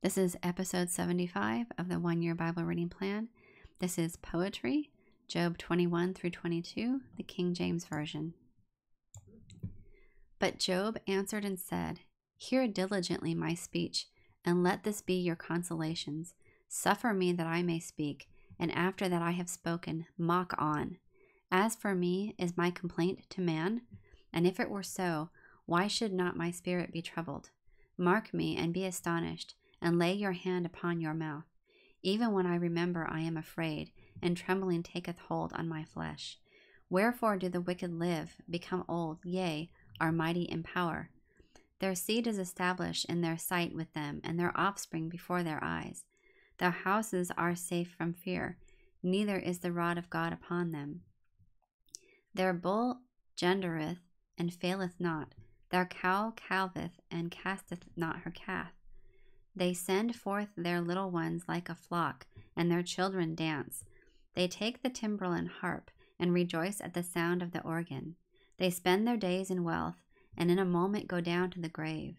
This is episode 75 of the 1 Year Bible Reading Plan. This is Poetry, Job 21 through 22, the King James Version. But Job answered and said, Hear diligently my speech, and let this be your consolations. Suffer me that I may speak, and after that I have spoken, mock on. As for me, is my complaint to man? And if it were so, why should not my spirit be troubled? Mark me and be astonished, and lay your hand upon your mouth. Even when I remember, I am afraid, and trembling taketh hold on my flesh. Wherefore do the wicked live, become old, yea, are mighty in power? Their seed is established in their sight with them, and their offspring before their eyes. Their houses are safe from fear, neither is the rod of God upon them. Their bull gendereth and faileth not, their cow calveth and casteth not her calf. They send forth their little ones like a flock, and their children dance. They take the timbrel and harp, and rejoice at the sound of the organ. They spend their days in wealth, and in a moment go down to the grave.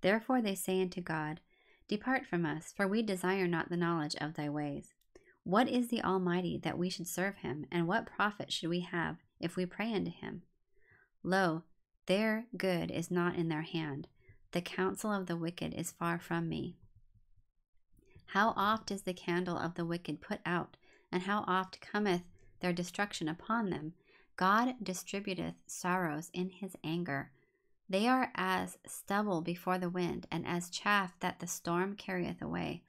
Therefore they say unto God, Depart from us, for we desire not the knowledge of thy ways. What is the Almighty that we should serve him, and what profit should we have if we pray unto him? Lo, their good is not in their hand. The counsel of the wicked is far from me. How oft is the candle of the wicked put out, and how oft cometh their destruction upon them? God distributeth sorrows in his anger. They are as stubble before the wind, and as chaff that the storm carrieth away.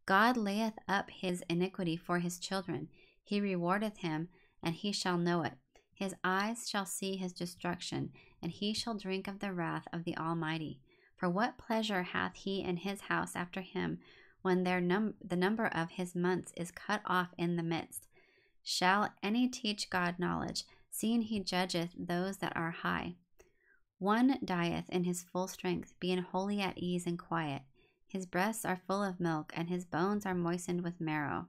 God layeth up his iniquity for his children. He rewardeth him, and he shall know it. His eyes shall see his destruction, and he shall drink of the wrath of the Almighty. For what pleasure hath he in his house after him, when the number of his months is cut off in the midst? Shall any teach God knowledge, seeing he judgeth those that are high? One dieth in his full strength, being wholly at ease and quiet. His breasts are full of milk, and his bones are moistened with marrow.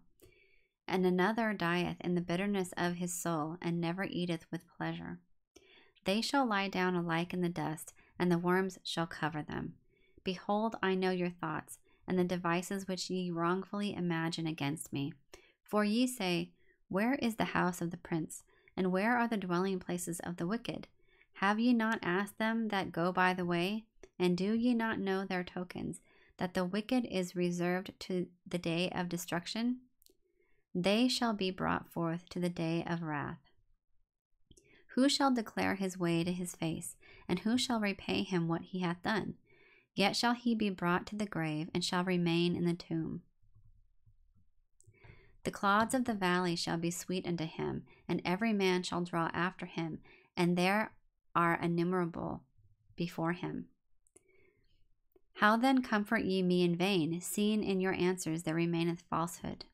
And another dieth in the bitterness of his soul, and never eateth with pleasure. They shall lie down alike in the dust, and the worms shall cover them. Behold, I know your thoughts, and the devices which ye wrongfully imagine against me. For ye say, Where is the house of the prince, and where are the dwelling places of the wicked? Have ye not asked them that go by the way? And do ye not know their tokens, that the wicked is reserved to the day of destruction? They shall be brought forth to the day of wrath. Who shall declare his way to his face, and who shall repay him what he hath done? Yet shall he be brought to the grave, and shall remain in the tomb. The clods of the valley shall be sweet unto him, and every man shall draw after him, and there are innumerable before him. How then comfort ye me in vain, seeing in your answers there remaineth falsehood?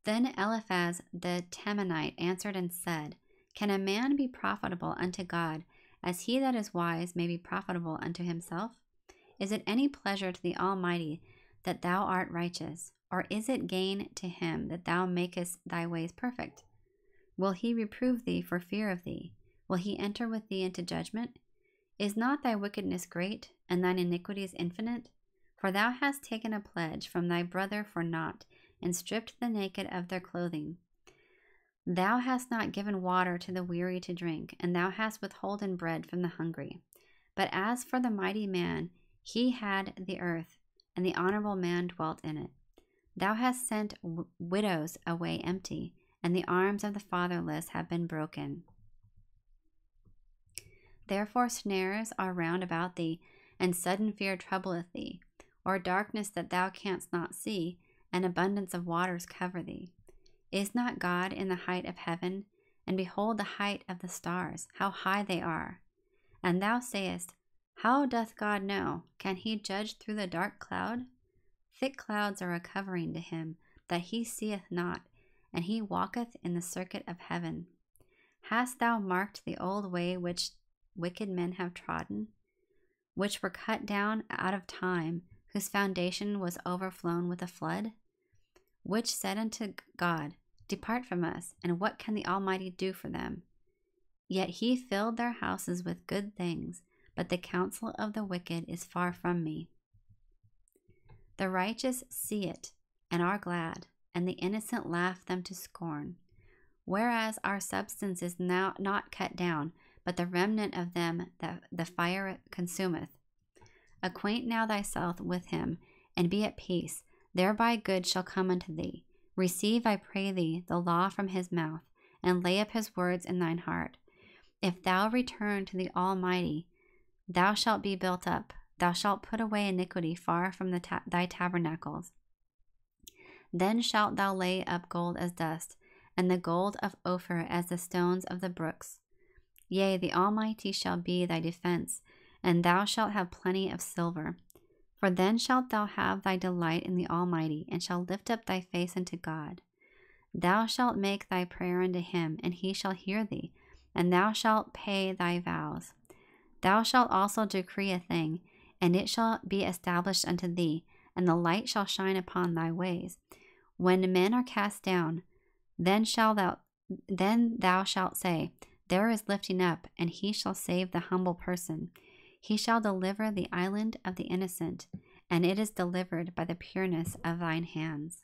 Then Eliphaz the Temanite answered and said, Can a man be profitable unto God, as he that is wise may be profitable unto himself? Is it any pleasure to the Almighty that thou art righteous, or is it gain to him that thou makest thy ways perfect? Will he reprove thee for fear of thee? Will he enter with thee into judgment? Is not thy wickedness great, and thine iniquities infinite? For thou hast taken a pledge from thy brother for naught, and stripped the naked of their clothing. Thou hast not given water to the weary to drink, and thou hast withholden bread from the hungry. But as for the mighty man, he had the earth, and the honorable man dwelt in it. Thou hast sent widows away empty, and the arms of the fatherless have been broken. Therefore snares are round about thee, and sudden fear troubleth thee, or darkness that thou canst not see, and abundance of waters cover thee. Is not God in the height of heaven? And behold the height of the stars, how high they are. And thou sayest, How doth God know? Can he judge through the dark cloud? Thick clouds are a covering to him, that he seeth not, and he walketh in the circuit of heaven. Hast thou marked the old way which wicked men have trodden, which were cut down out of time, whose foundation was overflown with a flood? Which said unto God, Depart from us, and what can the Almighty do for them? Yet he filled their houses with good things, but the counsel of the wicked is far from me. The righteous see it and are glad, and the innocent laugh them to scorn. Whereas our substance is now not cut down, but the remnant of them that the fire consumeth. Acquaint now thyself with him, and be at peace. Thereby good shall come unto thee. Receive, I pray thee, the law from his mouth, and lay up his words in thine heart. If thou return to the Almighty, thou shalt be built up. Thou shalt put away iniquity far from thy tabernacles. Then shalt thou lay up gold as dust, and the gold of Ophir as the stones of the brooks. Yea, the Almighty shall be thy defense, and thou shalt have plenty of silver. For then shalt thou have thy delight in the Almighty, and shalt lift up thy face unto God. Thou shalt make thy prayer unto him, and he shall hear thee, and thou shalt pay thy vows. Thou shalt also decree a thing, and it shall be established unto thee, and the light shall shine upon thy ways. When men are cast down, then thou shalt say, There is lifting up, and he shall save the humble person. He shall deliver the island of the innocent, and it is delivered by the pureness of thine hands.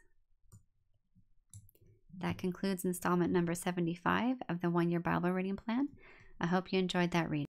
That concludes installment number 75 of the 1 Year Bible Reading Plan. I hope you enjoyed that reading.